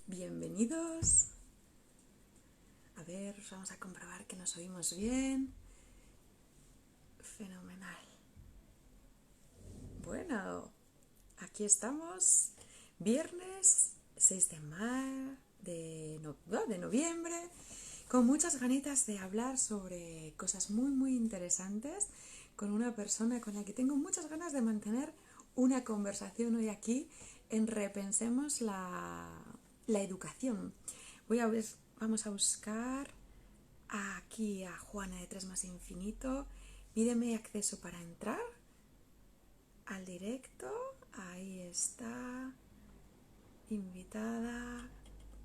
Bienvenidos. A ver, vamos a comprobar que nos oímos bien. Fenomenal. Bueno, aquí estamos. Viernes 6 de noviembre. Con muchas ganitas de hablar sobre cosas muy interesantes. Con una persona con la que tengo muchas ganas de mantener una conversación hoy aquí en Repensemos la educación. Vamos a buscar aquí a Juana de 3 más infinito. Pídeme acceso para entrar al directo. Ahí está. Invitada.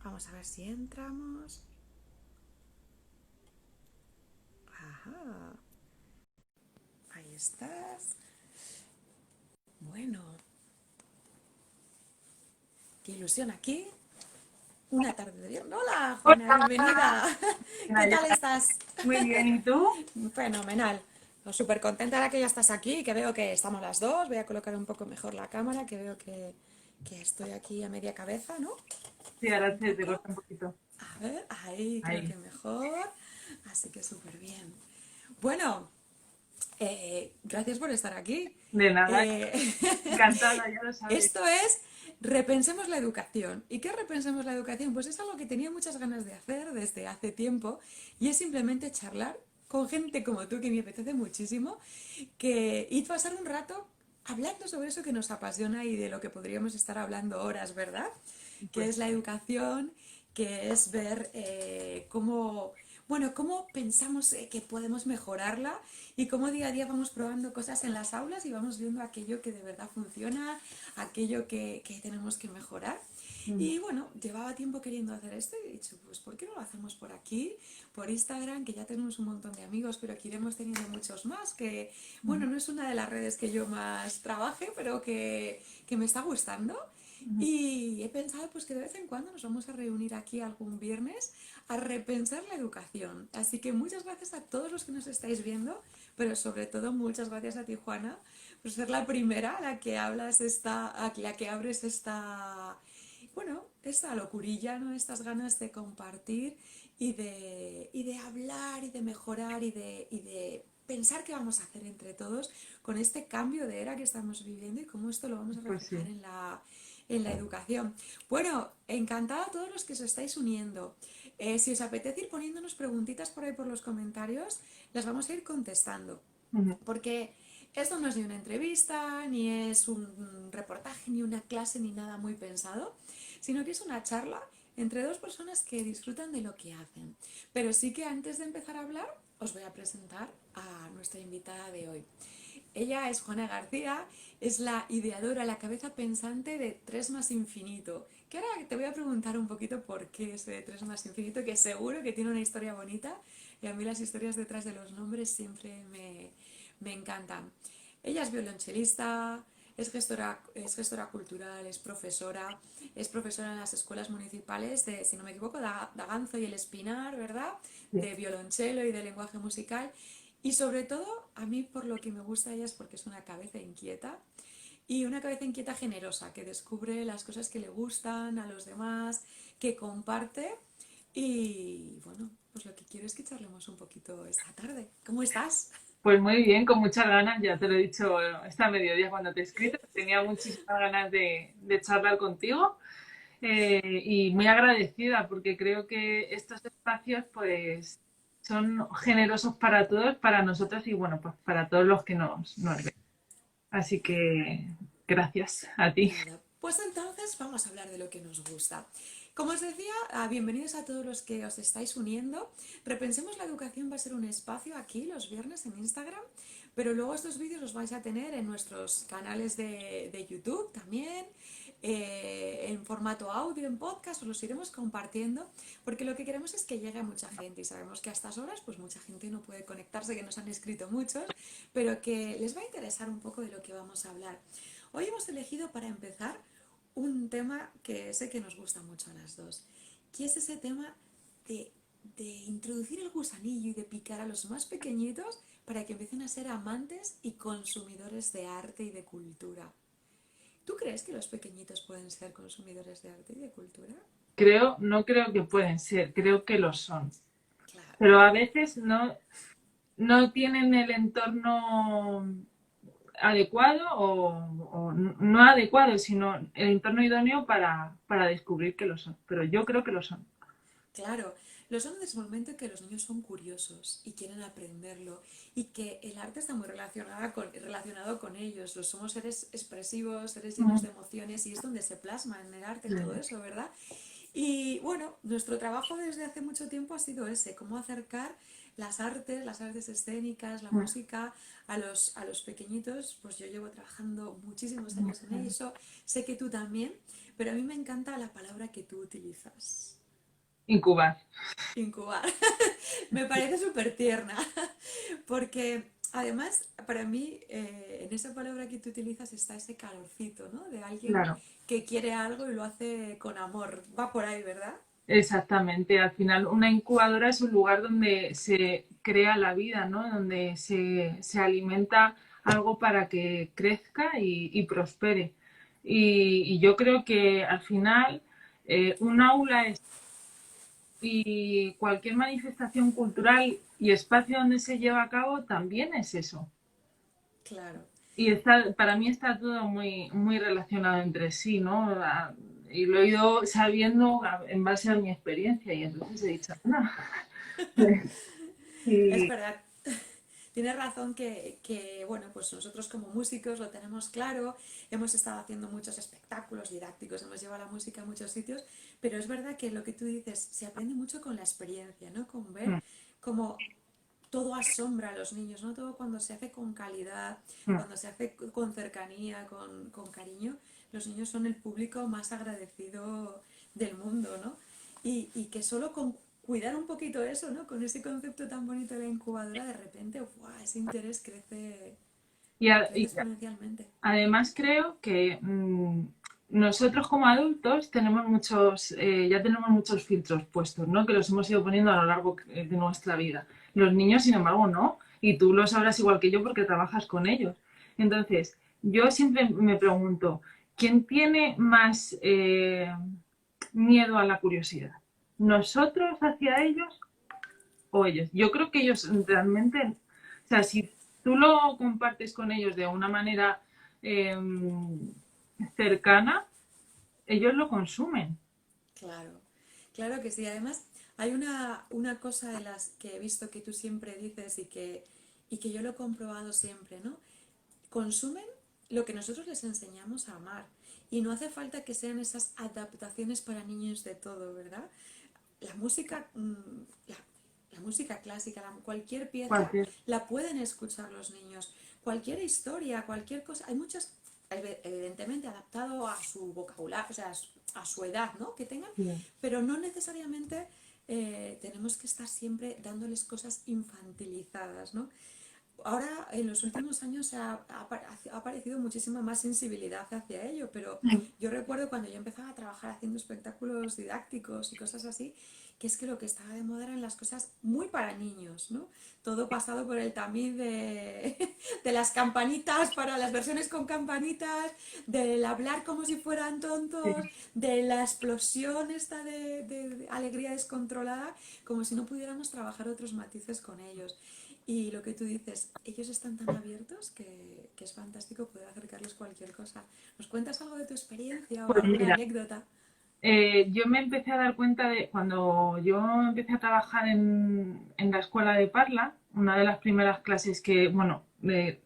Vamos a ver si entramos. Ajá. Ahí estás. Bueno. Qué ilusión aquí. Una tarde de viernes. Hola, Juana, bienvenida. ¿Qué tal estás? Muy bien, ¿y tú? Fenomenal. Súper contenta ahora que ya estás aquí, que veo que estamos las dos. Voy a colocar un poco mejor la cámara, que veo que estoy aquí a media cabeza, ¿no? Sí, ahora Un te poco. corta un poquito. A ver, ahí creo Ahí. que mejor. Así que súper bien. Bueno, gracias por estar aquí. De nada, Eh, encantada, ya lo sabes. Esto es Repensemos la educación. ¿Y qué repensemos la educación? Pues es algo que tenía muchas ganas de hacer desde hace tiempo y es simplemente charlar con gente como tú, que me apetece muchísimo, y pasar un rato hablando sobre eso que nos apasiona y de lo que podríamos estar hablando horas, ¿verdad? Que Pues es la educación, que es ver cómo pensamos que podemos mejorarla y cómo día a día vamos probando cosas en las aulas y vamos viendo aquello que de verdad funciona, aquello que tenemos que mejorar. Y bueno, llevaba tiempo queriendo hacer esto y he dicho, pues ¿por qué no lo hacemos por aquí, por Instagram, que ya tenemos un montón de amigos, pero que iremos teniendo muchos más, que bueno, no es una de las redes que yo más trabaje, pero que me está gustando. Y he pensado pues que de vez en cuando nos vamos a reunir aquí algún viernes a repensar la educación. Así que muchas gracias a todos los que nos estáis viendo, pero sobre todo muchas gracias a ti, Juana, por ser la primera a la que a la que abres esta locurilla, ¿no? Estas ganas de compartir y de hablar y de mejorar y de pensar qué vamos a hacer entre todos con este cambio de era que estamos viviendo y cómo esto lo vamos a reflejar sí. en la educación. Bueno, encantada a todos los que os estáis uniendo. Si os apetece ir poniéndonos preguntitas por ahí por los comentarios, las vamos a ir contestando. Porque esto no es ni una entrevista, ni es un reportaje, ni una clase, ni nada muy pensado, sino que es una charla entre dos personas que disfrutan de lo que hacen. Pero sí que antes de empezar a hablar, os voy a presentar a nuestra invitada de hoy. Ella es Juana García, es la ideadora, la cabeza pensante de 3 más infinito. Que ahora te voy a preguntar un poquito por qué ese de 3 más infinito, que seguro que tiene una historia bonita y a mí las historias detrás de los nombres siempre me encantan. Ella es violonchelista, es gestora cultural, es profesora en las escuelas municipales de, si no me equivoco, Daganzo y El Espinar, ¿verdad? Sí. De violonchelo y de lenguaje musical. Y sobre todo, a mí por lo que me gusta ella es porque es una cabeza inquieta y una cabeza inquieta generosa, que descubre las cosas que le gustan a los demás, que comparte. Y bueno, pues lo que quiero es que charlemos un poquito esta tarde. ¿Cómo estás? Pues muy bien, con muchas ganas, ya te lo he dicho esta mediodía cuando te he escrito, tenía muchísimas ganas de charlar contigo y muy agradecida porque creo que estos espacios pues son generosos para todos, para nosotros y bueno, pues para todos los que nos ven. Así que gracias a ti. Nada, pues entonces vamos a hablar de lo que nos gusta. Como os decía, bienvenidos a todos los que os estáis uniendo. Repensemos la educación va a ser un espacio aquí los viernes en Instagram, pero luego estos vídeos los vais a tener en nuestros canales de YouTube también, en formato audio, en podcast, os los iremos compartiendo, porque lo que queremos es que llegue a mucha gente y sabemos que a estas horas pues mucha gente no puede conectarse, que nos han escrito muchos, pero que les va a interesar un poco de lo que vamos a hablar. Hoy hemos elegido para empezar un tema que sé que nos gusta mucho a las dos, que es ese tema de introducir el gusanillo y de picar a los más pequeñitos para que empiecen a ser amantes y consumidores de arte y de cultura. ¿Tú crees que los pequeñitos pueden ser consumidores de arte y de cultura? no creo que pueden ser, creo que lo son. Claro. Pero a veces no tienen el entorno adecuado o no adecuado, sino el entorno idóneo para descubrir que lo son. Pero yo creo que lo son. Claro, lo son desde el momento en que los niños son curiosos y quieren aprenderlo y que el arte está muy relacionado con ellos. Los somos seres expresivos, seres llenos de emociones y es donde se plasma en el arte todo eso, ¿verdad? Y bueno, nuestro trabajo desde hace mucho tiempo ha sido ese, cómo acercar las artes escénicas, la música a los pequeñitos. Pues yo llevo trabajando muchísimos años en eso, sé que tú también, pero a mí me encanta la palabra que tú utilizas. Incubar. Incubar. Me parece súper tierna, porque además para mí en esa palabra que tú utilizas está ese calorcito, ¿no? De alguien Claro. que quiere algo y lo hace con amor. Va por ahí, ¿verdad? Exactamente, al final una incubadora es un lugar donde se crea la vida, ¿no? Donde se alimenta algo para que crezca y prospere. Y yo creo que al final un aula es, y cualquier manifestación cultural y espacio donde se lleva a cabo también es eso. Claro. Y para mí está todo muy relacionado entre sí, ¿no? Y lo he ido sabiendo en base a mi experiencia y entonces he dicho, no. Es Y verdad. Tienes razón bueno, pues nosotros como músicos lo tenemos claro, hemos estado haciendo muchos espectáculos didácticos, hemos llevado la música a muchos sitios, pero es verdad que lo que tú dices, se aprende mucho con la experiencia, ¿no? Con ver cómo todo asombra a los niños, ¿no? Todo cuando se hace con calidad, cuando se hace con cercanía, con cariño, los niños son el público más agradecido del mundo, ¿no? Y que solo con cuidar un poquito eso, ¿no? Con ese concepto tan bonito de la incubadora, de repente, ¡guau! Ese interés crece y exponencialmente. además creo que nosotros como adultos tenemos ya tenemos muchos filtros puestos, ¿no? Que los hemos ido poniendo a lo largo de nuestra vida. Los niños, sin embargo, no. Y tú lo sabrás igual que yo porque trabajas con ellos. Entonces, yo siempre me pregunto, ¿quién tiene más miedo a la curiosidad? ¿Nosotros hacia ellos o ellos? Yo creo que ellos realmente, o sea, si tú lo compartes con ellos de una manera eh, cercana, ellos lo consumen. Claro, claro que sí. Además, hay una cosa de las que he visto que tú siempre dices y que yo lo he comprobado siempre, ¿no? Consumen lo que nosotros les enseñamos a amar. Y no hace falta que sean esas adaptaciones para niños de todo, ¿verdad? La música, la música clásica, cualquier pieza, Cualquier. la pueden escuchar los niños. Cualquier historia, cualquier cosa. Hay muchas, evidentemente, adaptado a su vocabulario, o sea, a su edad, ¿no? Que tengan, Sí. pero no necesariamente tenemos que estar siempre dándoles cosas infantilizadas, ¿no? Ahora, en los últimos años ha aparecido muchísima más sensibilidad hacia ello, pero yo recuerdo cuando yo empezaba a trabajar haciendo espectáculos didácticos y cosas así, que es que lo que estaba de moda eran las cosas muy para niños, ¿no? Todo pasado por el tamiz de las campanitas para las versiones con campanitas, del hablar como si fueran tontos, de la explosión esta de alegría descontrolada, como si no pudiéramos trabajar otros matices con ellos. Y lo que tú dices, ellos están tan abiertos que es fantástico poder acercarles cualquier cosa. ¿Nos cuentas algo de tu experiencia o Pues alguna mira, anécdota? yo me empecé a dar cuenta de cuando yo empecé a trabajar en la escuela de Parla, una de las primeras clases que, bueno, de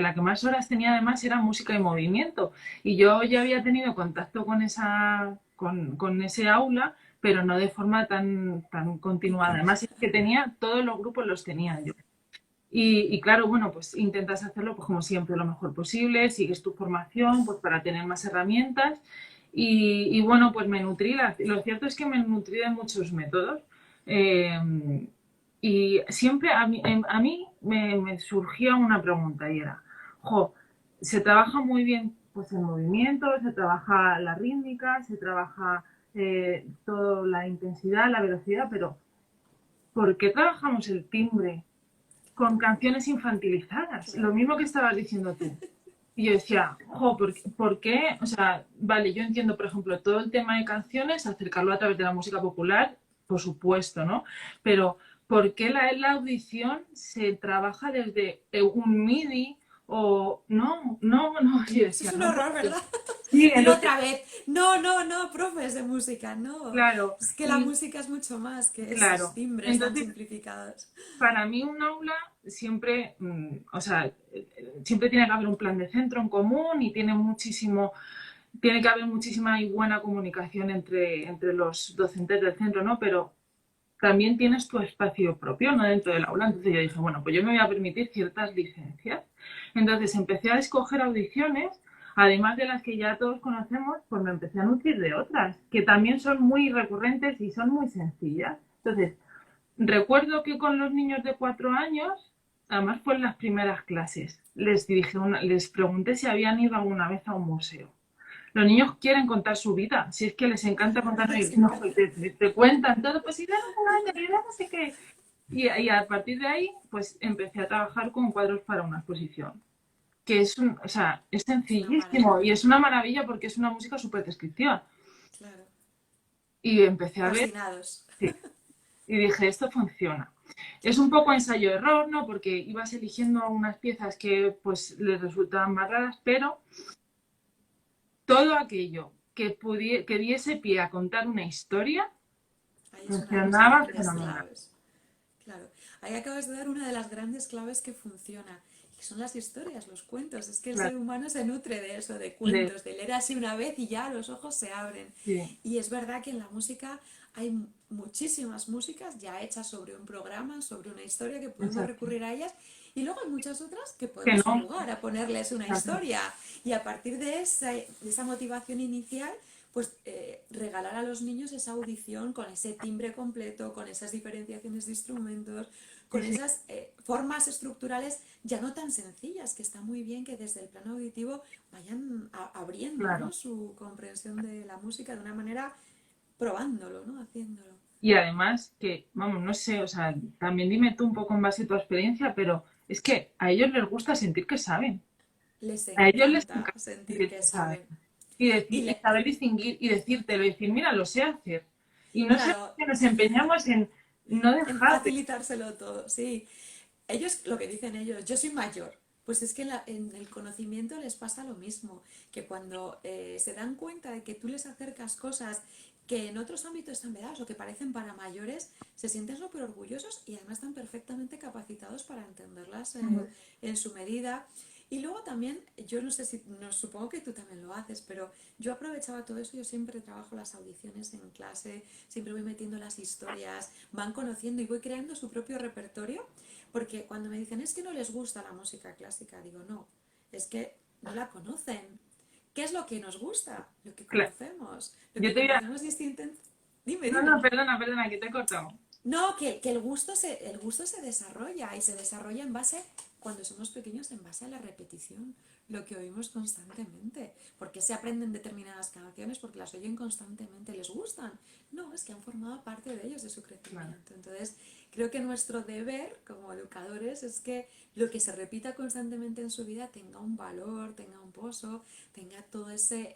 la que más horas tenía además era música y movimiento. Y yo ya había tenido contacto con ese aula, pero no de forma tan continuada. Además, es que tenía, todos los grupos los tenía yo. Y claro, bueno, pues intentas hacerlo pues como siempre, lo mejor posible, sigues tu formación pues para tener más herramientas y bueno, pues me nutrí, lo cierto es que me nutrí de muchos métodos y siempre a mí me surgía una pregunta y era, jo, se trabaja muy bien pues el movimiento, se trabaja la rítmica, se trabaja toda la intensidad, la velocidad, pero ¿por qué trabajamos el timbre con canciones infantilizadas? Lo Claro. mismo que estabas diciendo tú. Y yo decía, jo, ¿por qué? O sea, vale, yo entiendo, por ejemplo, todo el tema de canciones, acercarlo a través de la música popular, por supuesto, ¿no? Pero ¿por qué la audición se trabaja desde un MIDI o no? Yo Eso decía, es un no, horror, ¿verdad? sí, Dilo entonces, otra vez. No, no, no, profes de música, no. claro, Es que la y música es mucho más que esos claro, timbres tan entonces simplificados. para mí un aula siempre, o sea, siempre tiene que haber un plan de centro en común y tiene que haber muchísima y buena comunicación entre los docentes del centro, ¿no? Pero también tienes tu espacio propio, ¿no? Dentro del aula. Entonces yo dije, bueno, pues yo me voy a permitir ciertas licencias. Entonces empecé a escoger audiciones, además de las que ya todos conocemos, pues me empecé a nutrir de otras, que también son muy recurrentes y son muy sencillas. Entonces, recuerdo que con los niños de 4 años, además fue en las primeras clases, les pregunté si habían ido alguna vez a un museo. Los niños quieren contar su vida, si es que les encanta Claro, contar, les no, encanta. te cuentan todo, pues si un año, y no sé qué. Y a partir de ahí, pues empecé a trabajar con cuadros para una exposición, que o sea, es Es una sencillísimo y maravilla. es una maravilla porque es una música súper descriptiva. Claro. Y empecé a ver, Fascinados. sí, y dije, esto funciona. Es un poco ensayo-error, ¿no? Porque ibas eligiendo unas piezas que pues les resultaban más raras, pero todo aquello que diese pie a contar una historia Ahí es una de las funcionaba grandes fenomenal. claves. Claro, ahí acabas de dar una de las grandes claves que funciona, que son las historias, los cuentos. Es que el Claro, ser humano se nutre de eso, de de, cuentos, de leer así una vez y ya los ojos se abren. sí, Y es verdad que en la música hay muchísimas músicas ya hechas sobre un programa, sobre una historia que podemos exacto. recurrir a ellas. Y luego hay muchas otras que Que podemos no, jugar a ponerles una exacto. historia. Y a partir de esa motivación inicial, pues regalar a los niños esa audición con ese timbre completo, con esas diferenciaciones de instrumentos, Sí, con sí, esas formas estructurales ya no tan sencillas, que está muy bien que desde el plano auditivo vayan abriendo, ¿no?, claro. su comprensión de la música de una manera probándolo, ¿no?, haciéndolo. Y además que, vamos, no sé, o sea, también dime tú un poco en base a tu experiencia, pero es que a ellos les gusta sentir que saben. Les A ellos les encanta encanta sentir sentir que que saben. saben. Y Y saber distinguir y decírtelo y decir, mira, lo sé hacer. Y no sé por claro, qué nos empeñamos en no en dejarte. facilitárselo todo, sí. Ellos, lo que dicen ellos, yo soy mayor. Pues es que en el conocimiento les pasa lo mismo, que cuando se dan cuenta de que tú les acercas cosas que en otros ámbitos están vedados o que parecen para mayores, se sienten súper orgullosos y además están perfectamente capacitados para entenderlas en su medida. Y luego también, yo no sé si, no, supongo que tú también lo haces, pero yo aprovechaba todo eso, yo siempre trabajo las audiciones en clase, siempre voy metiendo las historias, van conociendo y voy creando su propio repertorio, porque cuando me dicen es que no les gusta la música clásica, digo no, es que no la conocen. ¿Qué es lo que nos gusta? Lo que Claro, conocemos. Lo yo que te voy a... conocemos distinto. Dime, No, no, dime. perdona, que te he cortado. No, que el gusto se desarrolla y se desarrolla en base, cuando somos pequeños, en base a la repetición, lo que oímos constantemente. ¿Por qué se aprenden determinadas canciones? Porque las oyen constantemente, les gustan. No, es que han formado parte de ellos, de su Claro. crecimiento. Entonces, creo que nuestro deber como educadores es que lo que se repita constantemente en su vida tenga un valor, tenga un pozo, tenga todo ese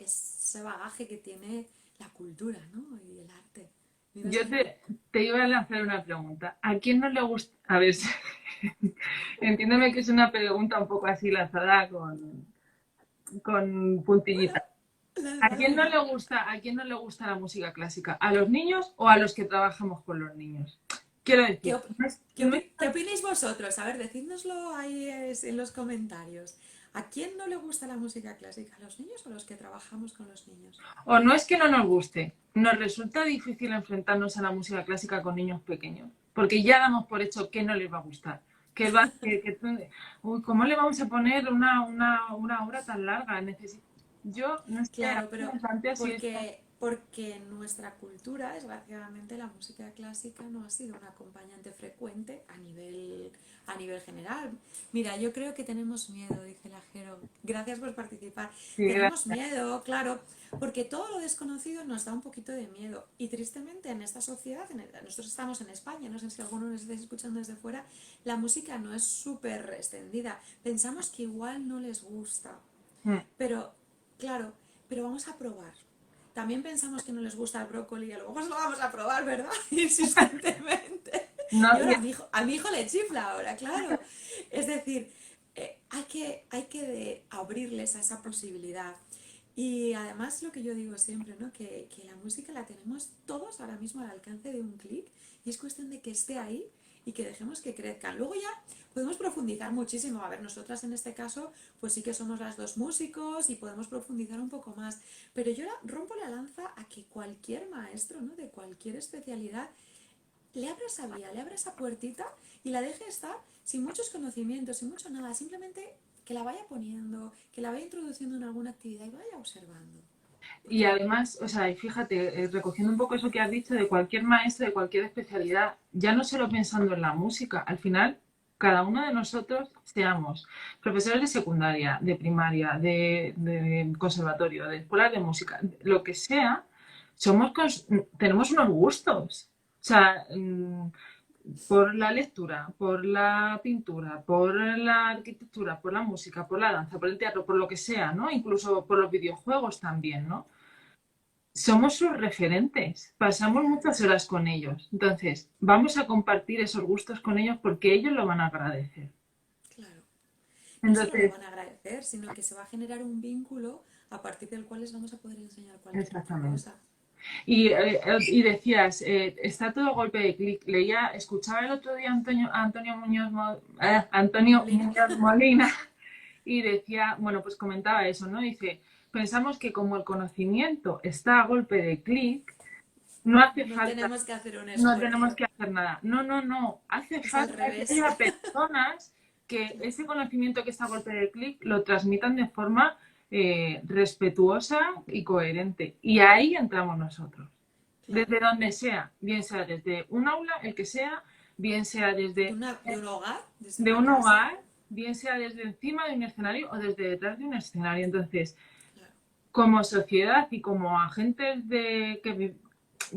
bagaje que tiene la cultura, ¿no?, y el arte. ¿Me ibas a Yo decir? te iba a lanzar una pregunta. ¿A quién no le gusta? A ver, entiéndeme que es una pregunta un poco así lanzada con puntillita. ¿A Lánzala, quién no venga. le gusta, a quién no le gusta la música clásica? ¿A los niños o a los que trabajamos con los niños? Quiero ¿Qué, decir, op- no es qué opináis vosotros? A ver, decídnoslo ahí en los comentarios. ¿A quién no le gusta la música clásica? ¿A los niños o a los que trabajamos con los niños? o no es que no nos guste, nos resulta difícil enfrentarnos a la música clásica con niños pequeños, porque ya damos por hecho que no les va a gustar. Uy, ¿cómo le vamos a poner una obra tan larga? Yo no sé, a Claro, mí pero me plantea si esto... porque en nuestra cultura, desgraciadamente, la música clásica no ha sido un acompañante frecuente a nivel general. Mira, yo creo que tenemos miedo, dice la Jero. Gracias por participar. Sí, Tenemos miedo, claro, porque todo lo desconocido nos da un poquito de miedo. Y tristemente en esta sociedad, nosotros estamos en España, no sé si alguno nos estáis escuchando desde fuera, la música no es súper extendida. Pensamos que igual no les gusta. Mm. Pero, claro, pero vamos a probar. También pensamos que no les gusta el brócoli y a lo mejor lo vamos a probar, ¿verdad? Insistentemente. No, Y ahora a mi hijo le chifla ahora, claro. Es decir, hay que abrirles a esa posibilidad. Y además lo que yo digo siempre, ¿no? Que la música la tenemos todos ahora mismo al alcance de un clic y es cuestión de que esté ahí y que dejemos que crezcan. Luego ya podemos profundizar muchísimo. A ver, nosotras en este caso, pues sí que somos las dos músicos y podemos profundizar un poco más. Pero yo rompo la lanza a que cualquier maestro, ¿no? De cualquier especialidad le abra esa vía, le abra esa puertita y la deje estar sin muchos conocimientos, sin mucho nada, simplemente que la vaya poniendo, que la vaya introduciendo en alguna actividad y vaya observando. y Porque, además, o sea, y fíjate, recogiendo un poco eso que has dicho de cualquier maestro, de cualquier especialidad, ya no solo pensando en la música, al final, cada uno de nosotros, seamos profesores de secundaria, de primaria, de conservatorio, de escuela de música, lo que sea, tenemos unos gustos. O sea, por la lectura, por la pintura, por la arquitectura, por la música, por la danza, por el teatro, por lo que sea, ¿no? Incluso por los videojuegos también, ¿no? Somos sus referentes, pasamos muchas horas con ellos. Entonces, vamos a compartir esos gustos con ellos porque ellos lo van a agradecer. claro, no solo lo Entonces, van a agradecer, sino que se va a generar un vínculo a partir del cual les vamos a poder enseñar cualquier otra exactamente. cosa. Y decías, está todo a golpe de clic. Escuchaba el otro día Antonio Molina. Muñoz Molina y decía, bueno, pues comentaba eso, ¿no? Dice, pensamos que como el conocimiento está a golpe de clic, no hace No falta, tenemos que hacer un no tenemos esfuerzo. que hacer nada. No, no, no. Hace Es al falta que revés. haya personas que Claro, ese conocimiento que está a golpe de clic lo transmitan de forma respetuosa y coherente. Y ahí entramos nosotros. claro. Desde donde sea, bien sea desde un aula, el que sea, bien sea desde De un hogar, desde de una un casa. hogar, bien sea desde encima de un escenario o desde detrás de un escenario. Entonces, Claro. como sociedad y como agentes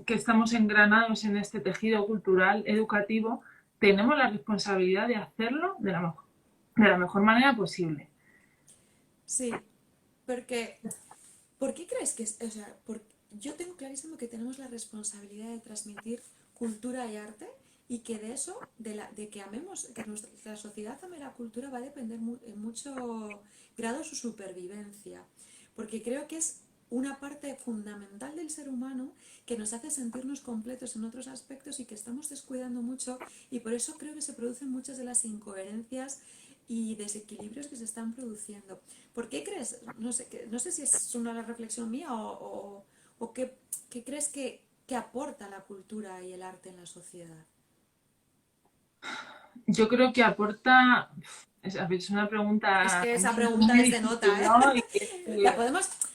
que estamos engranados en este tejido cultural, educativo, tenemos la responsabilidad de hacerlo de la mejor manera posible. Sí, porque ¿por qué crees que es? O sea, yo tengo clarísimo que tenemos la responsabilidad de transmitir cultura y arte y que de eso, de que amemos, que la sociedad ame la cultura va a depender en mucho grado su supervivencia. Porque creo que es una parte fundamental del ser humano que nos hace sentirnos completos en otros aspectos y que estamos descuidando mucho y por eso creo que se producen muchas de las incoherencias y desequilibrios que se están produciendo. ¿Por qué crees? No sé si es una reflexión mía o qué crees que aporta la cultura y el arte en la sociedad. Yo creo que aporta, es una Es pregunta que esa muy pregunta es de difícil, nota, ¿eh? ¿no? La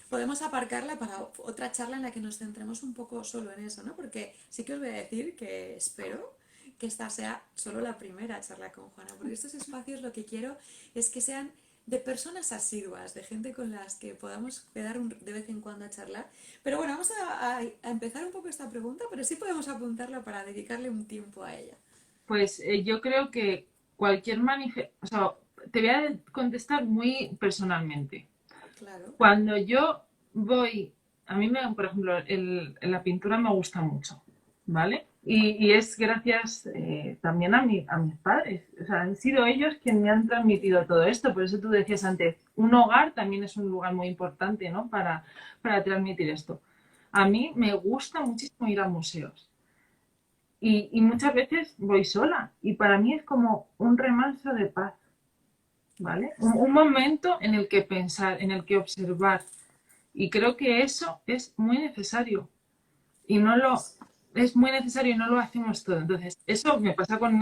podemos aparcarla para otra charla en la que nos centremos un poco solo en eso, ¿no? Porque sí que os voy a decir que espero que esta sea solo la primera charla con Juana, porque estos espacios lo que quiero es que sean de personas asiduas, de gente con las que podamos quedar de vez en cuando a charlar. Pero bueno, vamos a empezar un poco esta pregunta, pero sí podemos apuntarla para dedicarle un tiempo a ella. Pues yo creo que cualquier manifestación, o sea, te voy a contestar muy personalmente. Claro, Cuando yo voy, a mí, por ejemplo, la pintura me gusta mucho, ¿vale? Y es gracias también a mis padres. O sea, han sido ellos quienes me han transmitido todo esto. Por eso tú decías antes, un hogar también es un lugar muy importante, ¿no? Para transmitir esto. A mí me gusta muchísimo ir a museos. Y muchas veces voy sola. Y para mí es como un remanso de paz, ¿vale? Un momento en el que pensar, en el que observar. Y creo que eso es muy necesario. Y no lo es muy necesario y no lo hacemos todo. Entonces, eso me pasa con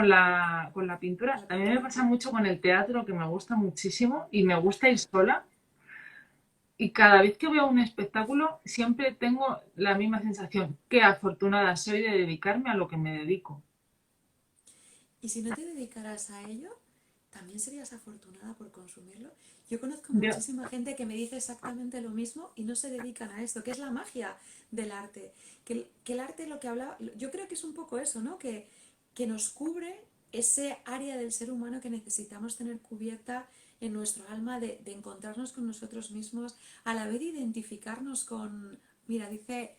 la pintura. la También me pintura. pasa mucho con el teatro, que me gusta muchísimo y me gusta ir sola. Y cada vez que veo un espectáculo, siempre tengo la misma sensación. Qué afortunada soy de dedicarme a lo que me dedico. Y si no te dedicaras a ello, también serías afortunada por consumirlo. Yo conozco Yo, muchísima gente que me dice exactamente lo mismo y no se dedican a esto, que es la magia del arte. Que el arte lo que habla, yo creo que es un poco eso, ¿no? Que nos cubre ese área del ser humano que necesitamos tener cubierta en nuestro alma de encontrarnos con nosotros mismos, a la vez identificarnos con, mira, dice,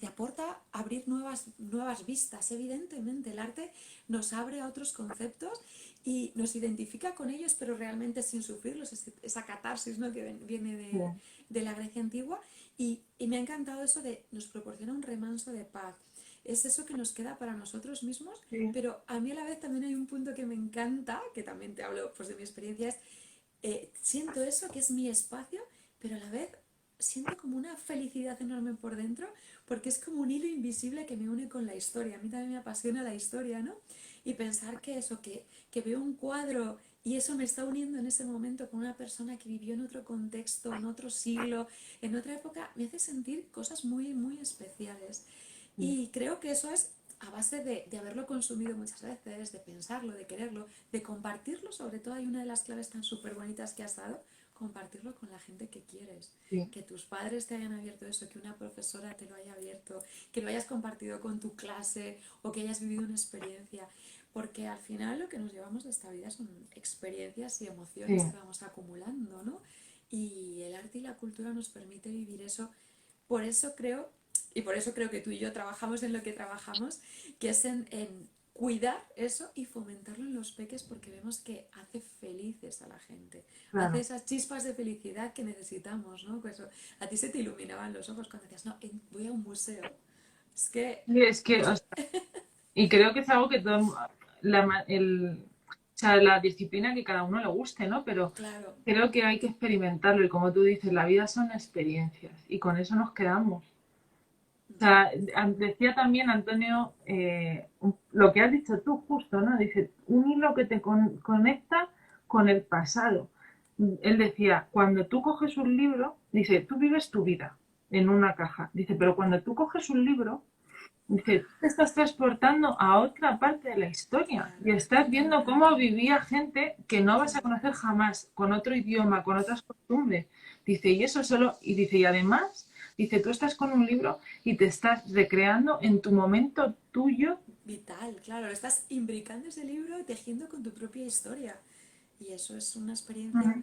aporta abrir nuevas vistas. Evidentemente, el arte nos abre a otros conceptos y nos identifica con ellos, pero realmente sin sufrirlos, esa catarsis, ¿no?, que viene de la Grecia antigua. Y me ha encantado eso de nos proporciona un remanso de paz. Es eso que nos queda para nosotros mismos, Sí. pero a mí a la vez también hay un punto que me encanta, que también te hablo pues de mi experiencia, es siento eso, que es mi espacio, pero a la vez siento como una felicidad enorme por dentro, porque es como un hilo invisible que me une con la historia. A mí también me apasiona la historia, ¿no? Y pensar que eso, que veo un cuadro y eso me está uniendo en ese momento con una persona que vivió en otro contexto, en otro siglo, en otra época, me hace sentir cosas muy, muy especiales. Y creo que eso es a base de haberlo consumido muchas veces, de pensarlo, de quererlo, de compartirlo. Sobre todo hay una de las claves tan súper bonitas que has dado, compartirlo con la gente que quieres. Sí. Que tus padres te hayan abierto eso, que una profesora te lo haya abierto, que lo hayas compartido con tu clase o que hayas vivido una experiencia. Porque al final lo que nos llevamos de esta vida son experiencias y emociones Sí. que vamos acumulando, ¿no? Y el arte y la cultura nos permite vivir eso. Por eso creo, y por eso creo que tú y yo trabajamos en lo que trabajamos, que es en cuidar eso y fomentarlo en los peques, porque vemos que hace felices a la gente, hace Claro. esas chispas de felicidad que necesitamos, ¿no? Pues eso, a ti se te iluminaban los ojos cuando decías, no, voy a un museo. Es que, Y es que, o sea, y creo que es algo que o sea, la disciplina que cada uno le guste, ¿no? Pero claro, creo que hay que experimentarlo y como tú dices, la vida son experiencias y con eso nos quedamos. O sea, decía también Antonio, lo que has dicho tú justo, ¿no? Dice, un hilo que te conecta con el pasado. Él decía, cuando tú coges un libro, dice, tú vives tu vida en una caja. Dice, pero cuando tú coges un libro, dice, te estás transportando a otra parte de la historia claro, y estás viendo totalmente, cómo vivía gente que no vas a claro. conocer jamás, con otro idioma, con otras costumbres. Dice, y eso solo, y dice, y además, dice, tú estás con un libro y te estás recreando en tu momento tuyo. Vital, claro, estás imbricando ese libro y tejiendo con tu propia historia. Y eso es una experiencia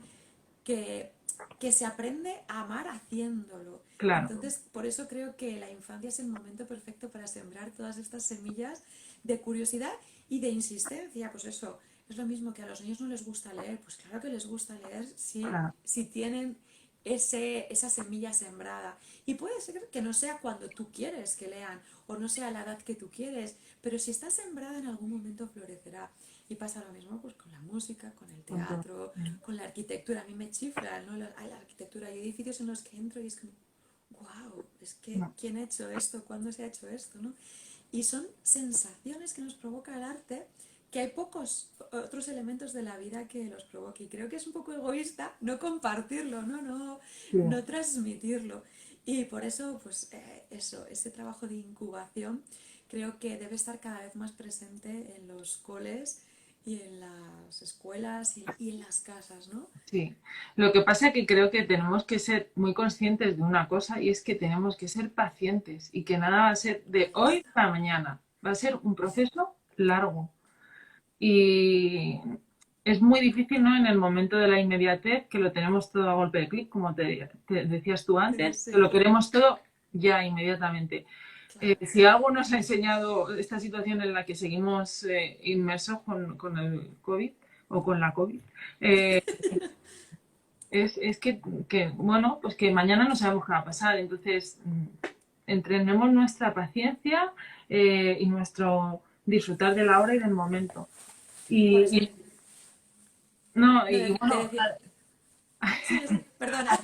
que, que se aprende a amar haciéndolo. Claro, Entonces, por eso creo que la infancia es el momento perfecto para sembrar todas estas semillas de curiosidad y de insistencia. Pues eso, es lo mismo que a los niños no les gusta leer. Pues claro que les gusta leer claro. si tienen esa semilla sembrada. Y puede ser que no sea cuando tú quieres que lean o no sea la edad que tú quieres, pero si está sembrada en algún momento florecerá. Y pasa lo mismo pues con la música, con el Con todo. teatro, con la arquitectura. A mí me chifla, ¿no? La arquitectura. Hay edificios en los que entro y es como, wow, es que No, ¿quién ha hecho esto? ¿Cuándo se ha hecho esto? ¿No? Y son sensaciones que nos provoca el arte, que hay pocos otros elementos de la vida que los provoque. Y creo que es un poco egoísta no compartirlo, sí. no transmitirlo. Y por eso, pues eso, ese trabajo de incubación creo que debe estar cada vez más presente en los coles y en las escuelas y en las casas, ¿no? Sí, lo que pasa es que creo que tenemos que ser muy conscientes de una cosa y es que tenemos que ser pacientes y que nada va a ser de Ahí hoy está. para mañana. Va a ser un proceso largo y es muy difícil, ¿no? En el momento de la inmediatez, que lo tenemos todo a golpe de clic, como te decías tú antes, que lo Sí, queremos todo ya inmediatamente. claro. Si algo nos ha enseñado esta situación en la que seguimos inmersos con el COVID o con la COVID, eh, es bueno, pues que mañana no sabemos qué va a pasar. Entonces, entrenemos nuestra paciencia y nuestro disfrutar de la hora y del momento. Por Y, eso, y no, no, y te bueno, decía, sí, sí, perdona.